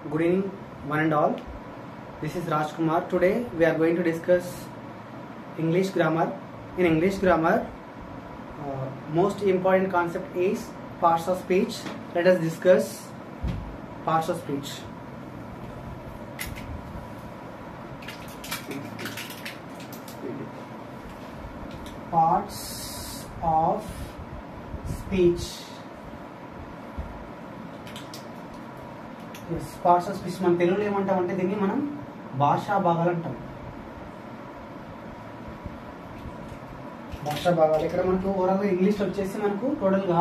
Good evening, one and all. This is Rajkumar. Today we are going to discuss English grammar. In English grammar, most important concept is parts of speech. Let us discuss parts of speech. Parts of speech. Yes parts of speech మన తెలుగులో ఏమంటామంటే దీన్ని మనం భాషా భాగాలు అంటాం. భాషా భాగాలు ఇక్కడ మనకు ఓవరాల్గా ఇంగ్లీష్లో వచ్చేసి మనకు టోటల్గా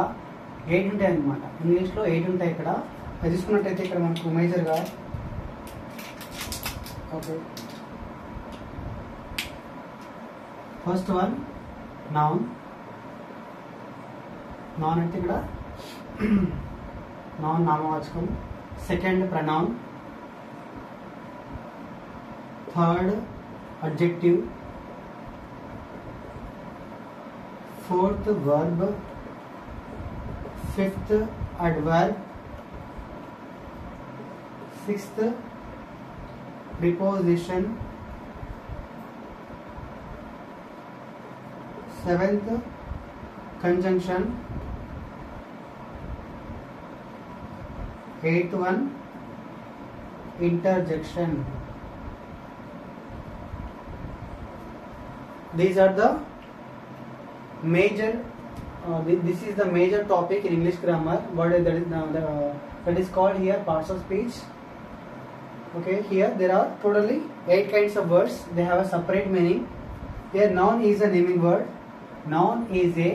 8 ఉంటాయి అన్నమాట. ఇంగ్లీష్లో 8 ఉంటాయి. ఇక్కడ అది తీసుకున్నట్టయితే ఇక్కడ మనకు మేజర్గా okay first one noun. Noun అంటే ఇక్కడ నౌన్ నామవాచకం. Second, pronoun. Third, adjective. Fourth, verb. Fifth, adverb. Sixth, preposition. Seventh, conjunction. 8th one, interjection. These are the major this is the major topic in English grammar. What is that is called here parts of speech. Okay, here there are totally 8 kinds of words. They have a separate meaning. Here noun is a naming word. Noun is a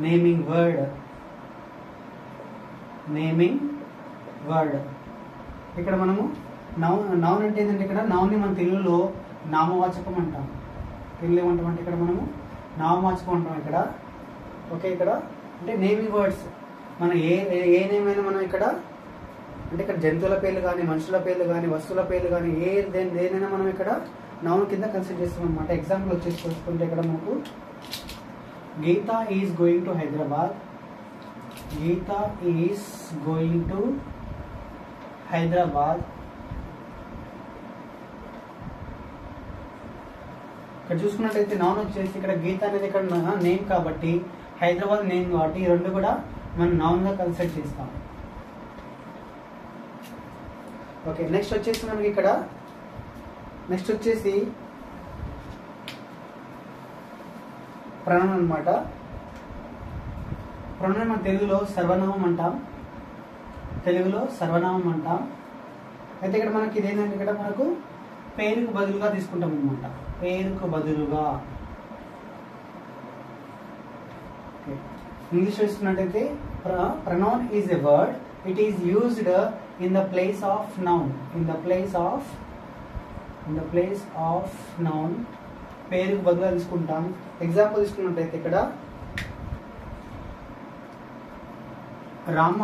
naming word. Naming word. ఇక్కడ మనము noun అంటే ఏంటంటే ఇక్కడ నౌన్ని మన తెలుగులో నామవాచకం అంటాం. తెలుగులో ఏమంటామంటే ఇక్కడ మనము నామవాచకం అంటాం ఇక్కడ. ఓకే, ఇక్కడ అంటే నేమింగ్ వర్డ్స్. మన ఏ నేమ్ అయినా మనం ఇక్కడ అంటే ఇక్కడ జంతువుల పేర్లు కానీ మనుషుల పేర్లు కానీ వస్తువుల పేర్లు కానీ దేనైనా మనం ఇక్కడ నౌన్ కింద కన్సిడర్ చేస్తాం అనమాట. ఎగ్జాంపుల్ వచ్చేసి చూసుకుంటే ఇక్కడ మనకు Geeta is going to Hyderabad. Geeta is going to Hyderabad. ఇక్కడ చూసుకున్నట్టయితే నౌన్ వచ్చేసి ఇక్కడ గీత అనేది ఇక్కడ నేమ్ కాబట్టి హైదరాబాద్ నేమ్ కాబట్టి ఈ రెండు కూడా మనం నౌన్ గా కన్సిడర్ చేస్తాం. ఓకే, నెక్స్ట్ వచ్చేసి మనకి ఇక్కడ నెక్స్ట్ వచ్చేసి ప్రొనౌన్ అన్నమాట. ప్రొనౌన్ మన తెలుగులో సర్వనామం అంటాం. అయితే ఇక్కడ మనకి ఇదేంటంటే ఇక్కడ మనకు పేరుకు బదులుగా తీసుకుంటాం అనమాట. పేరుకు బదులుగా. ఇంగ్లీష్ చూసుకున్నట్టయితే pronoun is a word. It is used in the place of noun. Noun పేరుకు బదులుగా తీసుకుంటాం. ఎగ్జాంపుల్ తీసుకున్నట్టయితే ఇక్కడ Rama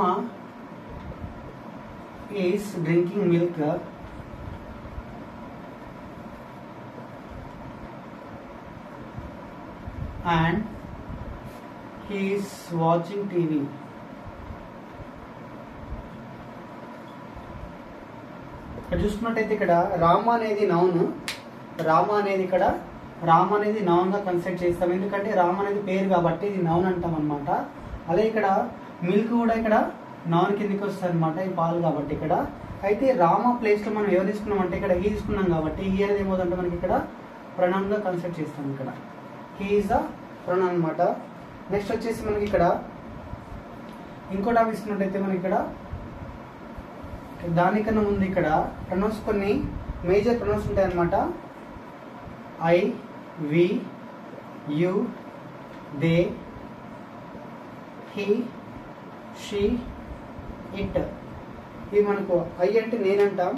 is drinking milk and he is watching TV. ఇక్కడ చూసుకున్నట్టయితే ఇక్కడ రామ అనేది నౌన్. రామ అనేది నౌన్ గా కన్సిడర్ చేస్తాం. ఎందుకంటే రామ అనేది పేరు కాబట్టి ఇది నౌన్ అంటాం అనమాట. అదే ఇక్కడ మిల్క్ కూడా ఇక్కడ నౌన్ కిందకి వస్తుంది అనమాట, ఈ పాలు కాబట్టి ఇక్కడ. అయితే రామ ప్లేస్ లో మనం ఎవరు తీసుకున్నాం అంటే ఇక్కడ హీ తీసుకున్నాం కాబట్టి హీ అనేది ఏమవుతుందంటే మనకి ఇక్కడ ప్రొనౌన్ గా కన్సిడర్ చేస్తాం. ఇక్కడ హీ ఈజ్ ద ప్రొనౌన్ అనమాట. నెక్స్ట్ వచ్చేసి మనకి ఇక్కడ ఇంకో టాపిక్ తీసుకున్నట్టయితే మనకి ఇక్కడ దానికన్నా ముందు ఇక్కడ ప్రొనౌన్స్ కొన్ని మేజర్ ప్రొనౌన్స్ ఉంటాయి అనమాట. I, we, you, they, he, she, it. ఇవి మనకు ఐ అంటే నేను అంటాం.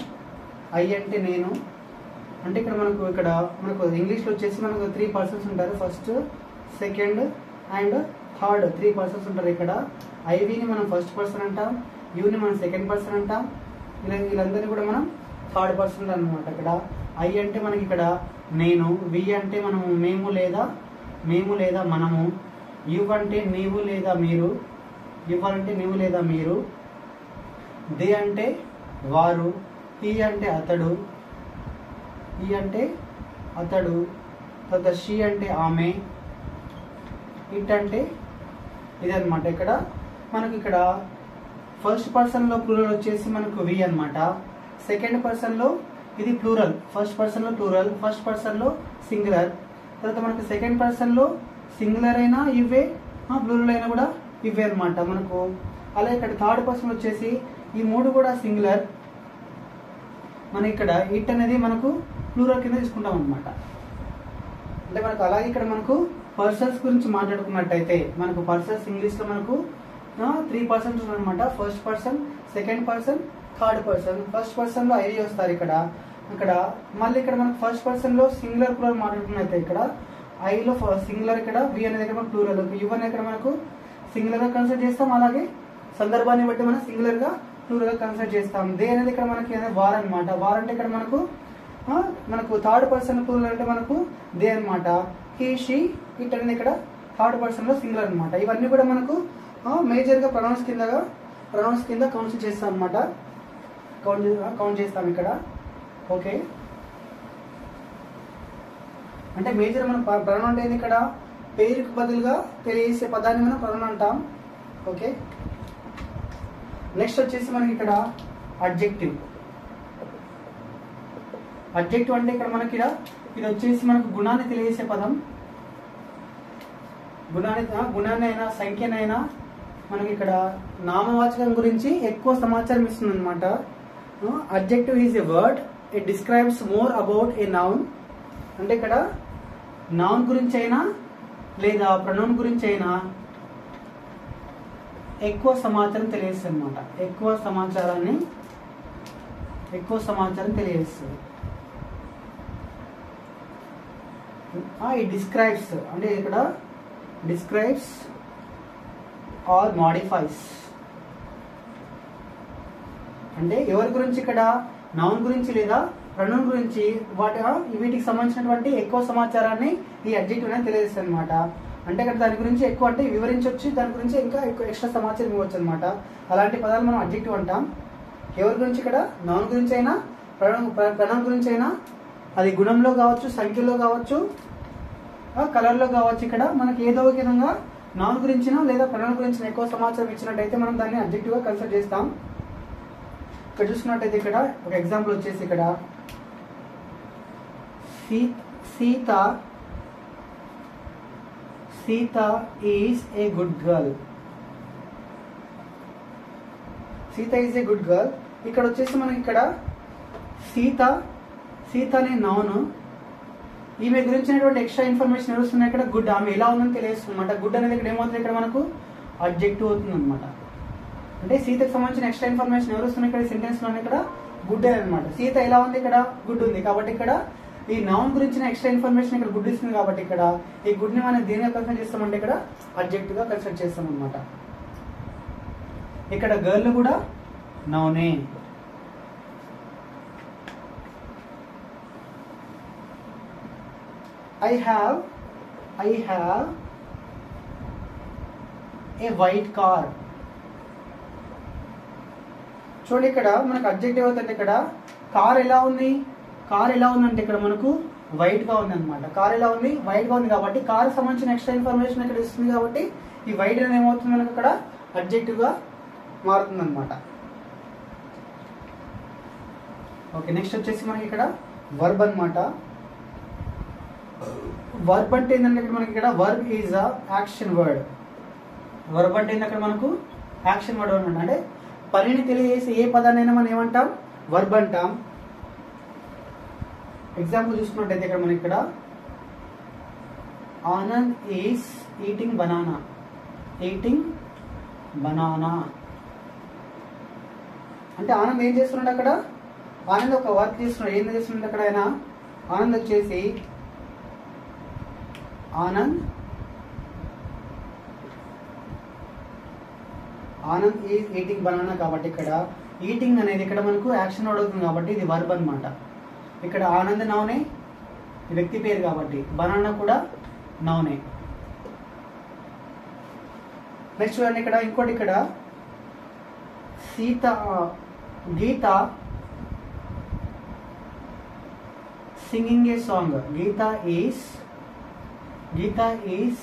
ఐ అంటే నేను అంటే ఇక్కడ మనకు ఇంగ్లీష్లో వచ్చేసి మనకు 3 పర్సన్స్ ఉంటారు. First, second and third 3 persons ఉంటారు. ఇక్కడ ఐవిని మనం ఫస్ట్ పర్సన్ అంటాం, యూని మనం సెకండ్ పర్సన్ అంటాం. వీళ్ళందరినీ కూడా మనం థర్డ్ పర్సన్ అనమాట. ఇక్కడ ఐ అంటే మనకి ఇక్కడ నేను, వి అంటే మనము మేము లేదా మనము, యు అంటే నీవు లేదా మీరు, ఇవ్వాలంటే నీవు లేదా మీరు, దే అంటే వారు, హీ అంటే అతడు, ఈ అంటే అతడు, తర్వాత షీ అంటే ఆమె, ఇట్ అంటే ఇదన్నమాట. ఇక్కడ మనకి ఇక్కడ ఫస్ట్ పర్సన్లో ప్లూరల్ వచ్చేసి మనకు వి అనమాట. సెకండ్ పర్సన్లో ఇది ప్లూరల్, ఫస్ట్ పర్సన్లో ప్లూరల్, ఫస్ట్ పర్సన్లో సింగులర్. తర్వాత మనకు సెకండ్ పర్సన్లో సింగులర్ అయినా ఇవే, ప్లూరల్ అయినా కూడా ఇవే అనమాట మనకు. అలాగే ఇక్కడ థర్డ్ పర్సన్ వచ్చేసి ఈ మూడు కూడా సింగులర్. మనం ఇక్కడ ఇట్ అనేది మనకు ప్లూరల్ కింద తీసుకుంటాం అనమాట. అంటే మనకు అలాగే ఇక్కడ మనకు పర్సన్స్ గురించి మాట్లాడుకున్నట్టయితే మనకు పర్సన్స్ ఇంగ్లీష్లో మనకు 3 పర్సన్స్ అనమాట. First person, second person, third person. First పర్సన్లో ఐ వస్తారు ఇక్కడ. మళ్ళీ ఇక్కడ మనకు ఫస్ట్ పర్సన్లో సింగులర్ ప్లూరల్ మాట్లాడుకున్నట్టయితే ఇక్కడ ఐలో సింగులర్, ఇక్కడ వి అనేది ఇక్కడ మనకు ప్లూరల్, యు అనేది ఇక్కడ మనకు సింగులర్గా కన్సిడర్ చేస్తాం. అలాగే సందర్భాన్ని బట్టి మనం సింగులర్గా ప్లూరల్గా కన్సిడర్ చేస్తాం. దే అనేది ఇక్కడ మనకి వార్ అనమాట. వార్ అంటే ఇక్కడ మనకు థర్డ్ పర్సన్ ప్లూరల్ అంటే మనకు దే అనమాట. హీ, షీ, ఇట్ అనేది ఇక్కడ థర్డ్ పర్సన్లో సింగులర్ అనమాట. ఇవన్నీ కూడా మనకు మేజర్గా ప్రొనౌన్స్ కింద కౌంట్ చేస్తాం అనమాట. కౌంట్ చేస్తాం ఇక్కడ. ఓకే, అంటే మేజర్ మనం ప్రొనౌన్ అంటే ఇక్కడ పేరుకు బదులుగా తెలియజేసే పదాన్ని మనం ప్రొనౌన్ అంటాం. ఓకే, నెక్స్ట్ వచ్చేసి మనకి ఇక్కడ అడ్జెక్టివ్. అడ్జెక్టివ్ అంటే ఇక్కడ మనకి ఇది వచ్చేసి మనకు గుణాన్ని తెలియజేసే పదం. గుణాన్ని అయినా సంఖ్యనైనా మనకి ఇక్కడ నామవాచకం గురించి ఎక్కువ సమాచారం ఇస్తుంది అనమాట. Adjective is a word, it describes more about a noun. అంటే ఇక్కడ నౌన్ గురించి అయినా లేదా ప్రొనౌన్ గురించి అయినా ఎక్కువ సమాచారం తెలియజేస్తుంది అనమాట. ఎక్కువ సమాచారం తెలియజేస్తుంది. ఇట్ డిస్క్రైబ్స్ అంటే ఇక్కడ డిస్క్రైబ్స్ ఆర్ మాడిఫైస్. అంటే ఎవరి గురించి ఇక్కడ నౌన్ గురించి లేదా ప్రొనౌన్ గురించి వీటికి సంబంధించినటువంటి ఎక్కువ సమాచారాన్ని ఈ అడ్జెక్టివ్ అనేది తెలియజేస్తుంది అనమాట. అంటే ఇక్కడ దాని గురించి ఎక్కువ అంటే వివరించవచ్చు, దాని గురించి ఇంకా ఎక్కువ ఎక్స్ట్రా సమాచారం ఇవ్వచ్చు అనమాట. అలాంటి పదాలు మనం అడ్జెక్టివ్ అంటాం. ఎవరి గురించి ఇక్కడ నౌన్ గురించి అయినా ప్రొనౌన్ గురించి అయినా, అది గుణంలో కావచ్చు, సంఖ్యలో కావచ్చు, కలర్లో కావచ్చు. ఇక్కడ మనకి ఏదో ఒక విధంగా నౌన్ గురించినా లేదా ప్రొనౌన్ గురించి ఎక్కువ సమాచారం ఇచ్చినట్టయితే మనం దాన్ని అడ్జెక్టివ్గా కన్సిడర్ చేస్తాం. ఇక్కడ చూసుకున్నట్టయితే ఇక్కడ ఒక ఎగ్జాంపుల్ వచ్చేసి ఇక్కడ Sita is a good girl. Sita is a good girl. ఇక్కడ వచ్చేసి మనకి ఇక్కడ సీత అనే నౌను, ఈమె గురించినటువంటి ఎక్స్ట్రా ఇన్ఫర్మేషన్ ఎవరుస్తున్నాయి ఇక్కడ గుడ్, ఆమె ఎలా ఉందని తెలియజేస్తుంది అనమాట. గుడ్ అనేది ఇక్కడ ఏమవుతుంది, ఇక్కడ మనకు అడ్జెక్టివ్ అవుతుంది అనమాట. అంటే సీతకు సంబంధించిన ఎక్స్ట్రా ఇన్ఫర్మేషన్ ఎవరు వస్తున్నాయి ఇక్కడ సెంటెన్స్ లోనే ఇక్కడ గుడ్ అనమాట. సీత ఎలా ఉంది, ఇక్కడ గుడ్ ఉంది. కాబట్టి ఇక్కడ ఈ నౌన్ గురించిన ఎక్స్ట్రా ఇన్ఫర్మేషన్ ఇక్కడ గుడ్ ఇస్తుంది. కాబట్టి ఇక్కడ ఈ గుడ్ ని మనం దేనిగా కన్సిడర్ చేస్తామంటే ఇక్కడ అడ్జెక్టివ్ గా కన్సిడర్ చేస్తాం అనమాట. ఇక్కడ గర్ల్ కూడా నౌనే. I have a white car. చూడండి ఇక్కడ మనకు అడ్జెక్టివ్ అవుతుంది. ఇక్కడ కార్ ఎలా ఉంది, అంటే ఇక్కడ మనకు వైట్ గా ఉంది అనమాట. కార్ ఎలా ఉంది, వైట్ గా ఉంది. కాబట్టి కార్ సంబంధించిన ఎక్స్ట్రా ఇన్ఫర్మేషన్ ఇక్కడ ఇస్తుంది. కాబట్టి ఈ వైట్ అనేది ఏమవుతుంది మనకు ఇక్కడ అడ్జెక్టివ్ గా మారుతుంది అనమాట. ఓకే, నెక్స్ట్ వచ్చేసి మనకి ఇక్కడ వర్బ్ అనమాట. వర్బ్ అంటే ఏంటంటే ఇక్కడ మనకి ఇక్కడ verb is a action word. Verb అంటే ఏంటి, అక్కడ మనకు యాక్షన్ వర్డ్ అనమాట. అంటే పనిని తెలియజేసి ఏ పదాన్నైనా మనం ఏమంటాం, వర్బ్ అంటాం. ఎగ్జాంపుల్ చూసుకున్నట్టయితే ఇక్కడ మనకి ఇక్కడ ఆనంద్ ఈస్ ఈటింగ్ బనానా. అంటే ఆనంద్ ఏం చేస్తున్నాడు, అక్కడ ఆనంద్ ఒక వర్క్ చేస్తున్నాడు. ఏం చేస్తున్నాడు అక్కడ ఆయన, ఆనంద్ వచ్చేసి ఆనంద్ ఈజ్ ఈటింగ్ బనానా. కాబట్టి ఇక్కడ ఈటింగ్ అనేది ఇక్కడ మనకు యాక్షన్ వర్డ్ అవుతుంది. కాబట్టి ఇది వర్బ్ అనమాట. ఇక్కడ ఆనంద్ నౌనే, వ్యక్తి పేరు. కాబట్టి బనానా కూడా నౌనే. నెక్స్ట్ చూడండి ఇక్కడ ఇంకోటి, ఇక్కడ Geeta singing a song. Geeta is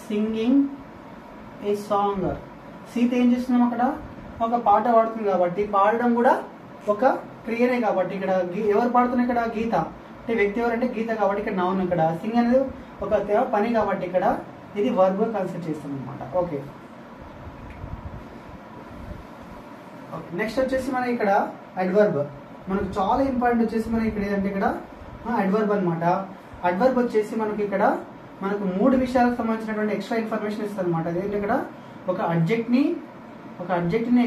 singing a song. Sita ఏం చేస్తున్నాం అక్కడ, ఒక పాట పాడుతుంది కాబట్టి పాడడం కూడా ఒక క్రియనే కాబట్టి ఇక్కడ ఎవరు పాడుతున్నారు ఇక్కడ, గీత. అంటే వ్యక్తి ఎవరంటే గీత కాబట్టి ఇక్కడ నౌన్. ఇక్కడ సింగ్ అనేది ఒక పని కాబట్టి ఇక్కడ ఇది వర్బ్ కన్సిడర్ చేస్తాం అనమాట. ఓకే, నెక్స్ట్ వచ్చేసి మనకి ఇక్కడ అడ్వర్బ్. మనకు చాలా ఇంపార్టెంట్ వచ్చేసి మనకి ఇక్కడ ఏదంటే ఇక్కడ అడ్వర్బ్ అనమాట. అడ్వర్బ్ వచ్చేసి మనకి ఇక్కడ మనకు 3 విషయాలకు సంబంధించినటువంటి ఎక్స్ట్రా ఇన్ఫర్మేషన్ ఇస్తుంది అనమాట. అదేంటి ఇక్కడ ఒక అబ్జెక్ట్ని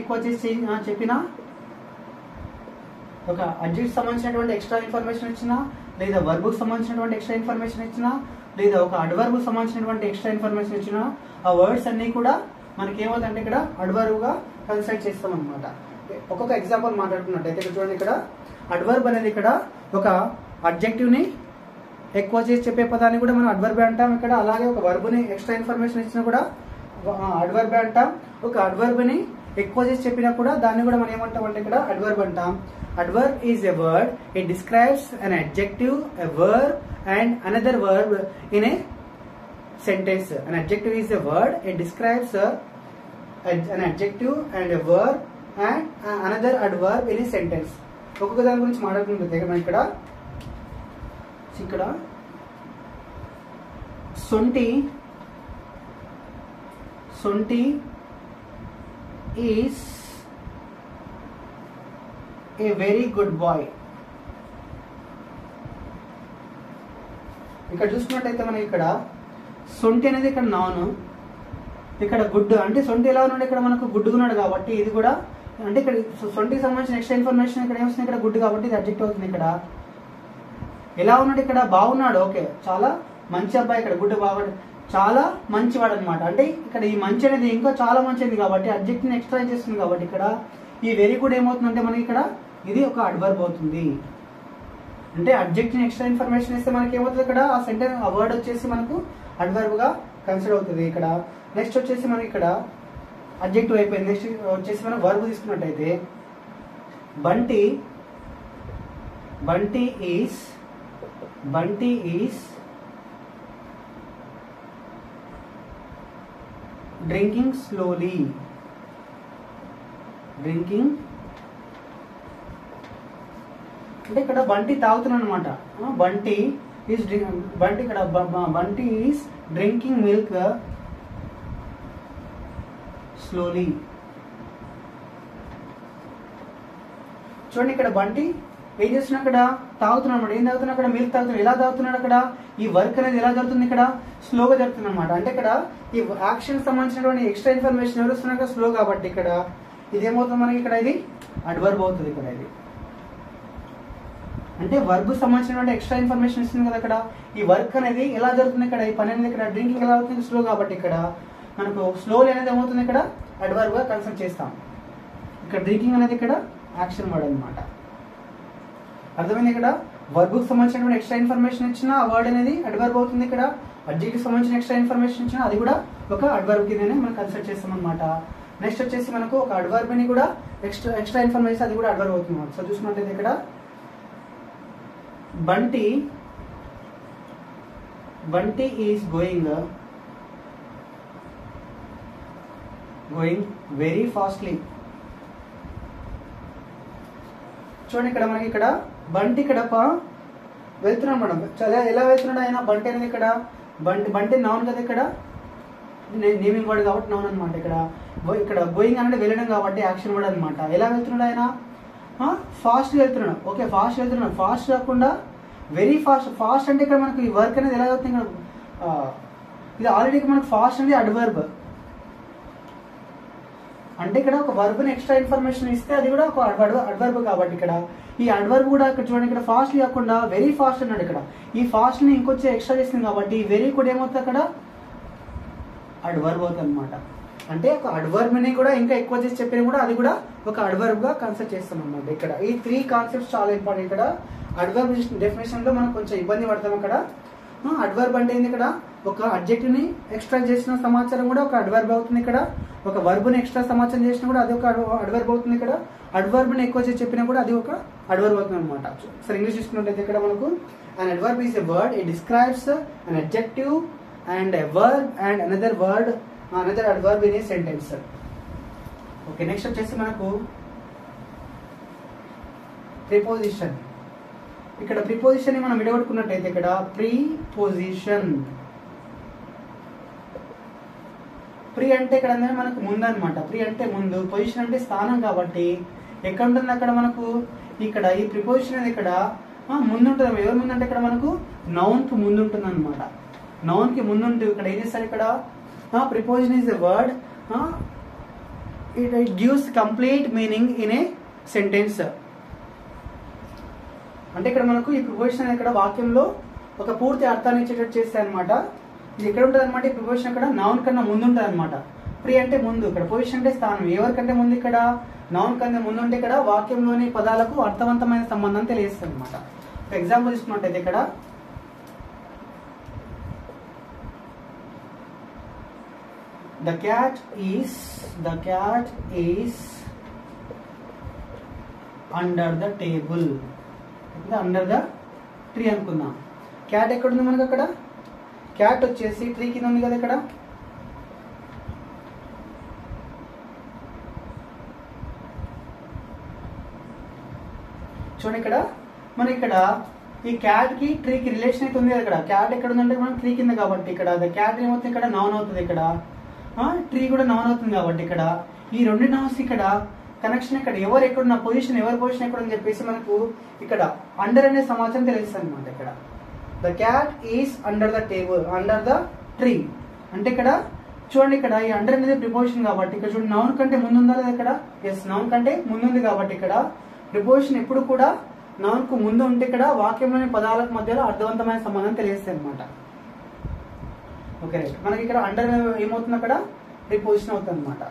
ఎక్కువ చేసి చెప్పినా, ఒక అబ్జెక్ట్ సంబంధించినటువంటి ఎక్స్ట్రా ఇన్ఫర్మేషన్ ఇచ్చినా, లేదా వర్బ్కు సంబంధించినటువంటి ఎక్స్ట్రా ఇన్ఫర్మేషన్ ఇచ్చినా, లేదా ఒక అడ్వర్బ్కు సంబంధించినటువంటి ఎక్స్ట్రా ఇన్ఫర్మేషన్ ఇచ్చినా, ఆ వర్డ్స్ అన్ని కూడా మనకి ఏమవుతుందంటే ఇక్కడ అడ్వర్బ్ గా కన్సిడర్ చేస్తాం అనమాట. ఒక్కొక్క ఎగ్జాంపుల్ మాట్లాడుకున్నట్టయితే ఇక్కడ చూడండి, ఇక్కడ అడ్వర్బ్ అనేది ఇక్కడ ఒక అడ్జెక్టివ్ ని ఎక్కువ చేసి చెప్పే పదాన్ని కూడా మనం అడ్వర్బ్ అంటాం ఇక్కడ. అలాగే ఒక వర్బ్ ని ఎక్స్ట్రా ఇన్ఫర్మేషన్ ఇచ్చినా కూడా అడ్వర్బ్ అంటాం. ఒక అడ్వర్బ్ ని ఎక్కువ చేసి చెప్పినా కూడా దాన్ని కూడా మనం ఏమంటాం అంటే ఇక్కడ అడ్వర్బ్ అంటాం. Adverb is a word. It describes an adjective, a verb, and another verb in a sentence. An adjective is a word. It describes an adjective and a verb and another adverb in a sentence. ఒక్కొక్క దాని గురించి మాట్లాడుకుంటే మనం ఇక్కడ సొంటి is a very good boy. ఇక్కడ చూసుకున్నట్టయితే మనకి ఇక్కడ సొంటి అనేది ఇక్కడ నౌన్, ఇక్కడ గుడ్ అంటే సొంటి ఎలా ఉన్నాడు ఇక్కడ మనకు గుడ్డుకున్నాడు కాబట్టి ఇది కూడా అంటే ఇక్కడ సొంటికి సంబంధించిన ఎక్స్ట్రా ఇన్ఫర్మేషన్ ఇక్కడ ఏమొస్తుంది, ఇక్కడ గుడ్ కాబట్టి ఇది అబ్జెక్ట్ అవుతుంది. ఇక్కడ ఎలా ఉన్నాడు, ఇక్కడ బాగున్నాడు, ఓకే చాలా మంచి అబ్బాయి, ఇక్కడ గుడ్ బాగున్నాడు, చాలా మంచివాడు అనమాట. అంటే ఇక్కడ ఈ మంచి అనేది ఇంకా చాలా మంచిది కాబట్టి అబ్జెక్ట్ ని ఎక్స్ట్రా చేస్తుంది కాబట్టి ఇక్కడ ఈ వెరీ గుడ్ ఏమవుతుందంటే మనకి ఇక్కడ ఇది ఒక అడ్వర్బ్ అవుతుంది. అంటే అబ్జెక్ట్ ని ఎక్స్ట్రా ఇన్ఫర్మేషన్ ఇస్తే మనకి ఏమవుతుంది, ఇక్కడ ఆ సెంటెన్స్ ఆ వర్డ్ వచ్చేసి మనకు అడ్వర్బ్ గా కన్సిడర్ అవుతుంది ఇక్కడ. నెక్స్ట్ వచ్చేసి మనకి ఇక్కడ అడ్జెక్టివ్ అయిపోయింది. నెక్స్ట్ వచ్చేసి మనం వర్బ్ తీసుకున్నట్టయితే బంటి ఈస్ డ్రింకింగ్ స్లోలీ. అంటే ఇక్కడ బంటి తాగుతున్నాడు అనమాట. Bunty is drinking milk slowly. చూడండి ఇక్కడ బంటి ఏం చేస్తున్నా అక్కడ తాగుతున్నాడు అనమాట. ఏం తాగుతున్నా అక్కడ మిల్క్ తాగుతున్నాడు. ఎలా తాగుతున్నాడు అక్కడ ఈ వర్క్ అనేది ఎలా జరుగుతుంది, ఇక్కడ స్లోగా జరుగుతుంది అనమాట. అంటే ఇక్కడ ఈ యాక్షన్ సంబంధించినటువంటి ఎక్స్ట్రా ఇన్ఫర్మేషన్ ఎవరు వస్తున్నా స్లో కాబట్టి ఇక్కడ ఇదేమవుతుంది మనకి ఇక్కడ ఇది అడ్వర్బ్ అవుతుంది. ఇక్కడ ఇది అంటే వర్బ్ సంబంధించినటువంటి ఎక్స్ట్రా ఇన్ఫర్మేషన్ ఇస్తుంది కదా. ఇక్కడ ఈ వర్క్ అనేది ఎలా జరుగుతుంది, ఇక్కడ ఈ పని అనేది ఇక్కడ డ్రింకింగ్ ఎలా అవుతుంది స్లో కాబట్టి ఇక్కడ మనకు స్లోలీ అనేది ఏమవుతుంది ఇక్కడ అడ్వర్బ్ గా కన్సిడర్ చేస్తాం. ఇక్కడ డ్రింకింగ్ అనేది ఇక్కడ యాక్షన్ వర్డ్ అనమాట. అర్థమైంది. ఇక్కడ వర్బ్ కు సంబంధించినటువంటి ఎక్స్ట్రా ఇన్ఫర్మేషన్ ఇచ్చినా ఆ వర్డ్ అనేది అడ్వర్బ్ అవుతుంది. ఇక్కడ అడ్జెక్టివ్ సంబంధించిన ఎక్స్ట్రా ఇన్ఫర్మేషన్ ఇచ్చినా అది కూడా ఒక అడ్వర్బ్ కిందనే మనం కన్సిడర్ చేస్తాం అనమాట. నెక్స్ట్ వచ్చేసి మనకు ఒక అడ్వర్బ్ ని కూడా ఎక్స్ట్రా ఇన్ఫర్మేషన్ అది కూడా అడ్వర్బ్ అవుతుంది. సో చూసుకున్నట్లయితే ఇక్కడ Bunty is going very fastly. చూడండి ఇక్కడ మనకి ఇక్కడ బంటి ఇక్కడ వెళ్తున్నాడు మేడం. ఎలా వెళ్తున్నాడు ఆయన, బంటి అనేది ఇక్కడ బంటి నౌన్ కదా, ఇక్కడ నేమింగ్ వర్డ్ కాబట్టి నౌన్ అనమాట. ఇక్కడ గోయింగ్ అంటే వెళ్ళడం కాబట్టి యాక్షన్ వర్డ్ అనమాట. ఎలా వెళ్తున్నాడు ఆయన, ఫాస్ట్ వెళ్తున్నాడు. ఓకే ఫాస్ట్ వెళ్తున్నాడు, ఫాస్ట్ కాకుండా వెరీ ఫాస్ట్. ఫాస్ట్ అంటే ఇక్కడ మనకు ఈ వర్క్ అనేది ఎలా అవుతుంది, ఇక్కడ ఇది ఆల్రెడీ మనకు ఫాస్ట్ అనేది అడ్వర్బ్. అంటే ఇక్కడ ఒక వర్బ్ ని ఎక్స్ట్రా ఇన్ఫర్మేషన్ ఇస్తే అది కూడా ఒక అడ్వర్బ్ కాబట్టి ఇక్కడ ఈ అడ్వర్బ్ కూడా ఇక్కడ చూడండి ఇక్కడ ఫాస్ట్ కాకుండా వెరీ ఫాస్ట్ అన్నాడు. ఇక్కడ ఈ ఫాస్ట్ ని ఇంకొచ్చి ఎక్స్ట్రా చేస్తుంది కాబట్టి వెరీ కూడా ఏమవుతుంది అక్కడ అడ్వర్బ్ అవుతుంది అనమాట. అంటే ఒక అడ్వర్బ్ ని కూడా ఇంకా ఎక్కువ చేసి చెప్పినా కూడా అది కూడా ఒక అడ్వర్బ్ గా కన్సిడర్ చేస్తాం అనమాట. ఇక్కడ ఈ 3 కాన్సెప్ట్స్ చాలా ఇంపార్టెంట్. ఇక్కడ అడ్వర్బ్ డెఫినేషన్ లో మనం కొంచెం ఇబ్బంది పడతాం. అక్కడ అడ్వర్బ్ అంటే ఏంది, ఇక్కడ ఒక అడ్జెక్టివ్ ని ఎక్స్ట్రా చేసిన సమాచారం కూడా ఒక అడ్వర్బ్ అవుతుంది. ఇక్కడ ఒక వర్బ్ ని ఎక్స్ట్రా సమాచారం చేసినా కూడా అది ఒక అడ్వర్బ్ అవుతుంది. ఇక్కడ అడ్వర్బ్ ని ఎక్కువ చేసి చెప్పినా కూడా అది ఒక అడ్వర్బ్ అవుతుంది అనమాట. సరే ఇంగ్లీష్ చూసుకున్నట్టయితే ఇక్కడ మనకు an adverb is a word, it describes an adjective and a verb and another adverb in a sentence. Okay, next వచ్చేసి మనకు ప్రిపోజిషన్. ఇక్కడ ప్రిపోజిషన్ ని మనం విడగొట్టుకున్నట్టయితే ఇక్కడ ప్రీపోజిషన్. ప్రీ అంటే ఇక్కడ మనకు ముందు అనమాట. ప్రీ అంటే ముందు, పొజిషన్ అంటే స్థానం. కాబట్టి ఎక్కడ ఉంటుంది అక్కడ మనకు ఇక్కడ ఈ ప్రిపోజిషన్ అనేది ఇక్కడ ముందు ఉంటుంది. ఎవరి ముందు అంటే ఇక్కడ మనకు నౌన్ కి ముందు ఉంటుంది అనమాట. నౌన్ కి ముందు ఉంటుంది. ఇక్కడ ఏం చేస్తారు ఇక్కడ preposition is a word, it gives complete meaning in a sentence. అంటే ఇక్కడ మనకు ఈ ప్రిపోజిషన్ ఇక్కడ వాక్యంలో ఒక పూర్తి అర్థాన్ని ఇచ్చేటట్టు చేస్తాయి అనమాట. ఇది ఎక్కడ ఉంటుంది అనమాట? ఈ ప్రిపోజిషన్ ఇక్కడ నౌన్ కన్నా ముందు ఉంటుంది అనమాట. ప్రీ అంటే ముందు, ఇక్కడ పొజిషన్ అంటే స్థానం. ఎవరికంటే ముందు? ఇక్కడ నౌన్ కన్నా ముందు ఉంటే ఇక్కడ వాక్యంలోని పదాలకు అర్థవంతమైన సంబంధం తెలియజేస్తుంది అనమాట. ఒక ఎగ్జాంపుల్ తీసుకున్నట్టయితే ఇక్కడ the cat is under the table. Under the tree అనుకుందాం. క్యాట్ ఎక్కడ ఉంది మనకు? అక్కడ క్యాట్ వచ్చేసి ట్రీ కింద ఉంది కదా. ఇక్కడ చూడండి, ఇక్కడ మన ఇక్కడ ఈ క్యాట్ కి ట్రీకి రిలేషన్ అయితే ఉంది కదా. ఇక్కడ క్యాట్ ఎక్కడ ఉందంటే మనం ట్రీ కింద, కాబట్టి ఇక్కడ ద క్యాట్ ఏమవుతుంది? ఇక్కడ నౌన్ అవుతుంది. ఇక్కడ ట్రీ కూడా నౌన్ అవుతుంది. కాబట్టి ఇక్కడ ఈ రెండు నౌన్స్ ఇక్కడ కనెక్షన్ ఇక్కడ ఎవరు ఎక్కడున్న పొజిషన్, ఎవరి పొజిషన్ ఎక్కడ అని చెప్పేసి మనకు ఇక్కడ అండర్ అనే సమాచారం తెలుస్తుంది అనమాట. ఇక్కడ the cat is under the table, under the tree అంటే ఇక్కడ చూడండి, ఇక్కడ ఈ అండర్ అనేది ప్రిపోజిషన్. కాబట్టి ఇక్కడ చూడండి, నౌన్ కంటే ముందు ఉందా లేదా? ఇక్కడ ఎస్, నౌన్ కంటే ముందుంది. కాబట్టి ఇక్కడ ప్రిపోజిషన్ ఎప్పుడు కూడా నౌన్ కు ముందు ఉంటే ఇక్కడ వాక్యంలోని పదాలకు మధ్యలో అర్థవంతమైన సంబంధం తెలియజేస్తాయి అనమాట. Okay right. మనకి ఇక్కడ అండర్ ఏమవుతుంది? అక్కడ ప్రిపోజిషన్ అవుతుంది అనమాట.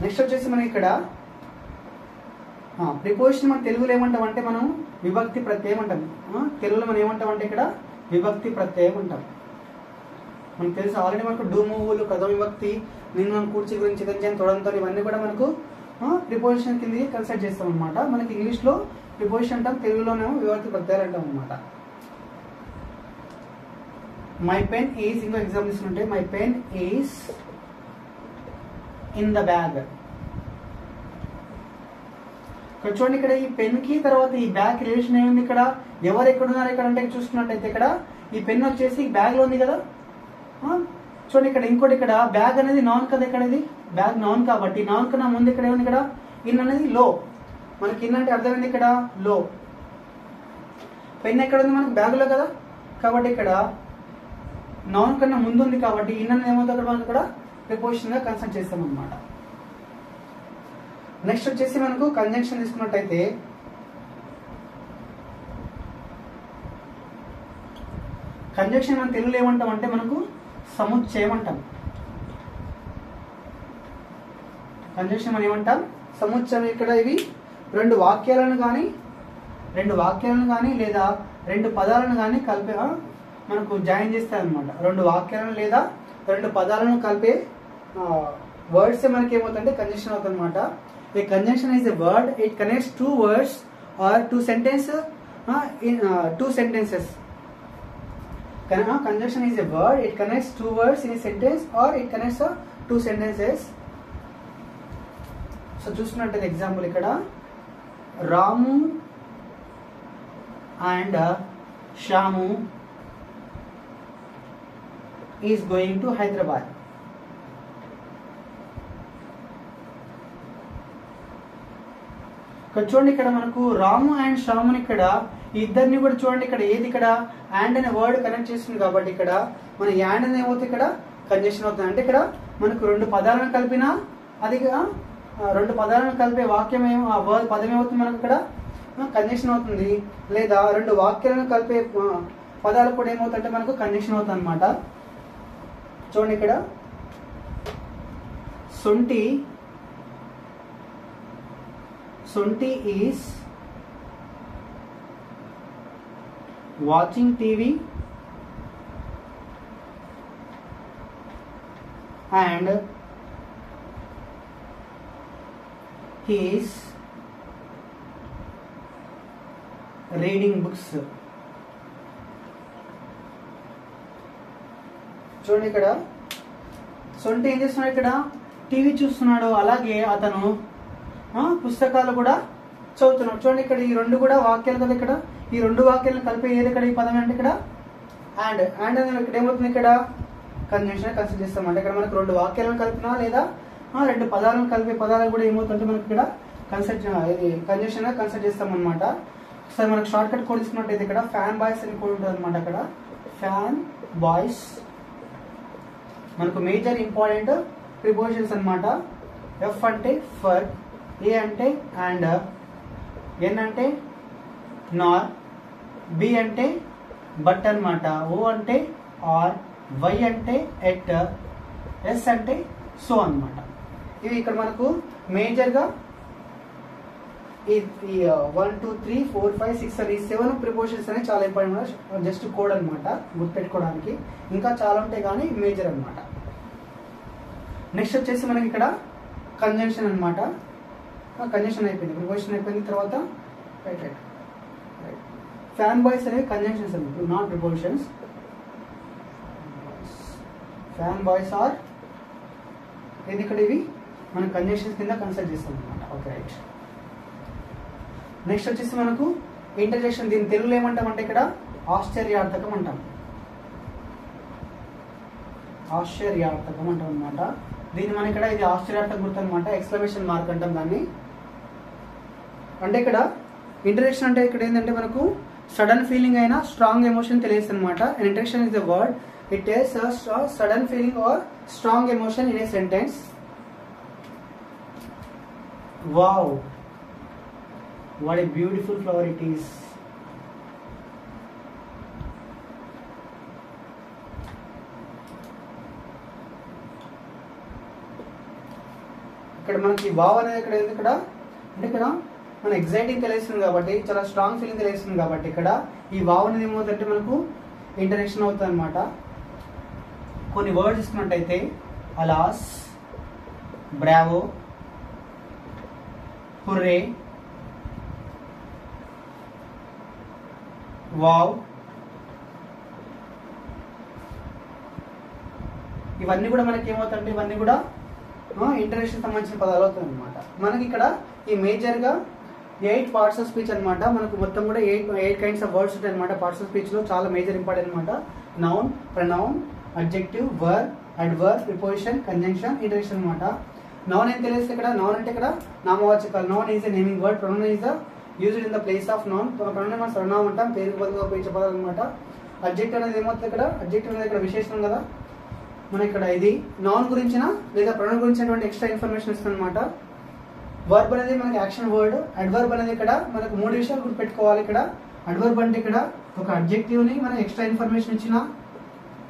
నెక్స్ట్ వచ్చేసి మనం ఇక్కడ ప్రిపోజిషన్ మన తెలుగులో ఏమంటామంటే మనం విభక్తి ప్రత్యయం అంటాం. తెలుగులో మనం ఏమంటామంటే ఇక్కడ విభక్తి ప్రత్యయం అంటాం. మనకు తెలుసు ఆల్రెడీ మనకు డూ మూవులు, ప్రథమ విభక్తి, నిన్ను కూర్చి గురించి ఇదని తొడంతో ఇవన్నీ కూడా మనకు ప్రిపోజిషన్ కింద కన్సిడర్ చేస్తాం అనమాట. మనకి ఇంగ్లీష్ లో ప్రిపోజిషన్ అంటాం, తెలుగులోనేమో విభక్తి ప్రత్యయాలు అంటాం అనమాట. మై పెన్ ఈజ్, ఇంకో ఎగ్జాంపుల్ తీసుకుంటే my pen is in the bag. ఇక్కడ చూడండి, ఇక్కడ ఈ పెన్ కి తర్వాత ఈ బ్యాగ్ రిలేషన్ ఏముంది? ఇక్కడ ఎవరు ఎక్కడ ఉన్నారు ఇక్కడ అంటే చూసుకున్నట్టయితే ఇక్కడ ఈ పెన్ వచ్చేసి బ్యాగ్ లో ఉంది కదా. చూడండి, ఇక్కడ ఇంకోటి ఇక్కడ బ్యాగ్ అనేది నౌన్ కదా. ఇక్కడ ఇది బ్యాగ్ నౌన్, కాబట్టి నౌన్ కన్నా ముందు ఇక్కడ ఏముంది? ఇక్కడ ఇన్ అనేది లో. మనకి ఇన్ అంటే అర్థమైంది ఇక్కడ లో. పెన్ ఎక్కడ ఉంది? మనకు బ్యాగ్ లో కదా. కాబట్టి ఇక్కడ నౌన్ కన్నా ముందు ఉంది కాబట్టి ఇన్ అనేది ఏమవుతుంది? అక్కడ మనకు ఇక్కడ ప్రిపోజిషన్ గా కన్సిడర్ చేస్తాం అనమాట. నెక్స్ట్ వచ్చేసి మనకు కంజంక్షన్ తీసుకున్నట్టయితే కంజంక్షన్ మనం తెలుగులో ఏమంటాం అంటే మనకు సముచ్చయం అంటాం. కంజంక్షన్ మనం ఏమంటాం? సముచ్చయం. ఇక్కడ ఇవి రెండు వాక్యాలను కానీ లేదా రెండు పదాలను కానీ కలిపే మనకు జాయిన్ చేస్తాయి అనమాట. రెండు వాక్యాలను లేదా రెండు పదాలను కలిపే వర్డ్స్ మనకి ఏమవుతుందంటే కంజంక్షన్ అవుతుంది అనమాట. A conjunction is a word, it connects two words or two sentences in two sentences. Conjunction is a word, it connects two words in a sentence or it connects two sentences. So చూసుకున్నట్లయితే example ఇక్కడ రాము and Shamu is going to Hyderabad. ఇక్కడ చూడండి, ఇక్కడ మనకు రాము and శ్యాముని ఇక్కడ ఇద్దరిని కూడా చూడండి, ఇక్కడ ఏది ఇక్కడ అండ్ అనే వర్డ్ కనెక్ట్ చేస్తుంది కాబట్టి ఇక్కడ మన యాండ్ అనేది ఏమవుతుంది? ఇక్కడ కంజంక్షన్ అవుతుంది. అంటే ఇక్కడ మనకు రెండు పదాలను కలిపినా అది రెండు పదాలను కలిపే వాక్యం పదం ఏమవుతుంది? మనకు ఇక్కడ కంజంక్షన్ అవుతుంది. లేదా రెండు వాక్యాలను కలిపే పదాలు కూడా ఏమవుతుందంటే మనకు కంజంక్షన్ అవుతుంది అనమాట. చూడండి, ఇక్కడ Sunti is watching TV and he's reading books. చూడండి ఇక్కడ సో అంటే ఏం చేస్తున్నాడు, ఇక్కడ టీవీ చూస్తున్నాడు, అలాగే అతను పుస్తకాలు కూడా చదువుతున్నాడు. చూడండి ఇక్కడ ఈ రెండు కూడా వాక్యాలు కదా, ఇక్కడ ఈ రెండు వాక్యాలను కలిపి ఏది ఇక్కడ ఈ పదం అంటే ఇక్కడ అండ్ అనేది ఇక్కడ ఏమవుతుంది, ఇక్కడ కంజంక్షన్ కన్సిడర్ చేస్తాం. అంటే ఇక్కడ మనకు రెండు వాక్యాలను కలిపినా లేదా రెండు పదాలను కలిపే పదాలు కూడా ఏమవుతుంటే మనకి ఇక్కడ ఇది కంజంక్షన్ గా కన్సిడర్ చేస్తాం అనమాట. ఒకసారి మనకు షార్ట్ కట్ కోడ్ తీసుకున్నట్టయితే ఇక్కడ ఫ్యాన్ బాయ్స్ అని కోడ్ ఉంటుంది అనమాట. అక్కడ ఫ్యాన్ బాయ్స్ మనకు మేజర్ ఇంపార్టెంట్ ప్రిపోజిషన్స్ అనమాట. ఎఫ్ అంటే ఫర్, ఏ అంటే అండ్, ఎన్ అంటే నార్, బి అంటే బట్ అనమాట, ఓ అంటే ఆర్, వై అంటే ఎట్, ఎస్ అంటే సో అనమాట. ఇవి ఇక్కడ మనకు మేజర్గా ఈ 1 2 3 4 5 6 అని 7 ప్రిపోజిషన్స్ అనేవి చాలా ఇంపార్టెంట్. జస్ట్ కోడ్ అనమాట గుర్తుపెట్టుకోవడానికి. ఇంకా చాలా ఉంటాయి కానీ మేజర్ అనమాట. నెక్స్ట్ వచ్చేసి మనకి ఇక్కడ కంజంక్షన్ అనమాట. కంజంక్షన్ అయిపోయింది, ప్రిపోజిషన్ అయిపోయిన తర్వాత రైట్ ఫ్యాన్ బాయ్స్ అనేవి కంజంక్షన్స్ అన్నమాట, not prepositions. Fan boys are ఇది ఇక్కడ ఇవి మనం కంజంక్షన్స్ కింద కన్సిడర్ చేస్తాం అనమాట. Okay right. నెక్స్ట్ వచ్చేసి మనకు ఇంటర్జెక్షన్. దీని తెలుగులో ఏమంటాం అంటే ఇక్కడ ఆశ్చర్యార్థకం అంటాం. ఆశ్చర్యార్థకం అంటాం అనమాట. దీన్ని మనం ఇక్కడ ఇది ఆశ్చర్యార్థక గుర్తు అనమాట, ఎక్స్క్లమేషన్ మార్క్ అంటాం దాన్ని. అంటే ఇక్కడ ఇంటర్జెక్షన్ అంటే ఇక్కడ ఏంటంటే మనకు సడన్ ఫీలింగ్ అయినా స్ట్రాంగ్ ఎమోషన్ తెలియదు అనమాట. Interjection is the word it tells sudden feeling or strong emotion in a sentence. Wow, what a beautiful flower it is. ఇక్కడ మనకి వావ్ అనేది ఇక్కడ ఇక్కడ అంటే ఇక్కడ మన ఎగ్జైటింగ్ తెలియస్తుంది కాబట్టి, చాలా స్ట్రాంగ్ ఫీలింగ్ తెలియస్తుంది కాబట్టి ఇక్కడ ఈ వావ్ అనేది ఏమవుతుందంటే మనకు ఇంటర్జెక్షన్ అవుతుంది అనమాట. కొన్ని వర్డ్స్ ఇస్తున్నట్టయితే అలాస్, బ్రావో, హుర్రే, వావ్, ఇవన్నీ కూడా మనకి ఏమవుతాయంటే ఇవన్నీ కూడా ఇంటర్జెక్షన్ సంబంధించిన పదాలు అవుతాయి అనమాట. మనకి ఇక్కడ ఈ మేజర్ గా 8 పార్ట్స్ ఆఫ్ స్పీచ్ అనమాట. మనకు మొత్తం కూడా 8 కైండ్స్ ఆఫ్ వర్డ్స్ ఉంటాయి అనమాట. పార్ట్స్ ఆఫ్ స్పీచ్ లో చాలా మేజర్ ఇంపార్టెంట్ అనమాట. Noun, pronoun, adjective, verb, adverb, preposition, conjunction, interjection అనమాట. నౌన్ ఏం తెలియదు ఇక్కడ, నౌన్ అంటే ఇక్కడ నామవాచకాలు. Noun is a naming word, pronoun is used in the place of noun. Pronoun మనం సర్వనామం అంటాం, పేరుకు బదులుగా ఉపయోగించే పదాలు అనమాట. అడ్జెక్టివ్ అనేది ఏమవుతుంది ఇక్కడ, అడ్జెక్టివ్ అనేది ఇక్కడ విశేషణం కదా. మన ఇక్కడ ఇది నౌన్ గురించిన లేదా ప్రొనౌన్ గురించినటువంటి ఎక్స్ట్రా ఇన్ఫర్మేషన్ ఇస్తుంది అనమాట. వర్బ్ అనేది మనకి యాక్షన్ వర్డ్. అడ్వర్బ్ అనేది ఇక్కడ మనకు 3 విషయాలు గుర్తుపెట్టుకోవాలి. ఇక్కడ అడ్వర్బ్ అంటే ఇక్కడ ఒక అడ్జెక్టివ్ ని మనం ఎక్స్ట్రా ఇన్ఫర్మేషన్ ఇచ్చినా,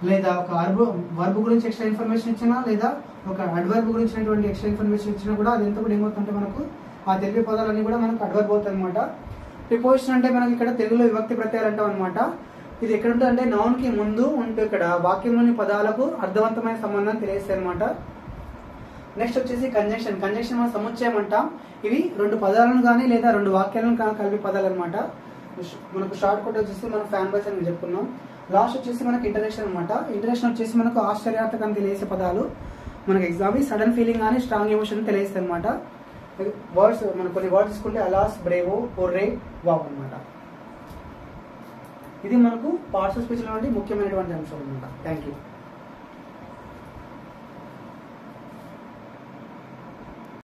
లేదా ఒక వర్బ్ గురించి ఎక్స్ట్రా ఇన్ఫర్మేషన్ ఇచ్చినా, లేదా ఒక అడ్వర్బ్ గురించినటువంటి ఎక్స్ట్రా ఇన్ఫర్మేషన్ ఇచ్చినా కూడా అది ఎంత కూడా ఏమవుతుంటే మనకు ఆ తెలిపే పదాలన్నీ కూడా మనకు అడ్వర్బ్ అవుతాయి అనమాట. ప్రిపోజిషన్ అంటే మనకి ఇక్కడ తెలుగులో విభక్తి ప్రత్యయాలు అంటాం అనమాట. ఇది ఎక్కడ ఉంటుంది అంటే నౌన్ కి ముందు ఉంటూ ఇక్కడ వాక్యంలోని పదాలకు అర్థవంతమైన సంబంధం తెలియస్తాయి అనమాట. నెక్స్ట్ వచ్చేసి కంజంక్షన్. కంజంక్షన్ మనం సముచ్చయం అంటాం. ఇవి 2 పదాలను కానీ లేదా 2 వాక్యాలను కలిపే పదాలు అనమాట. మనకు షార్ట్ కట్ వచ్చేసి మనం ఫ్యాన్ బాయ్స్ అని చెప్పుకున్నాం. లాస్ట్ వచ్చేసి మనకి ఇంటర్జెక్షన్ అనమాట. ఇంటర్జెక్షన్ వచ్చేసి మనకు ఆశ్చర్యార్థకం తెలియసే పదాలు. మనకి ఎగ్జాంపుల్ సడన్ ఫీలింగ్ కానీ స్ట్రాంగ్ ఎమోషన్ తెలియస్తాయి అనమాట. వర్డ్స్ మనం కొన్ని వర్డ్స్ తీసుకుంటే అలాస్, బ్రేవో, హుర్రే, వావ్ అనమాట. ఇది మనకు పార్ట్స్ ఆఫ్ స్పీచ్ లో ముఖ్యమైనటువంటి అంశం అనమాట. Thank you.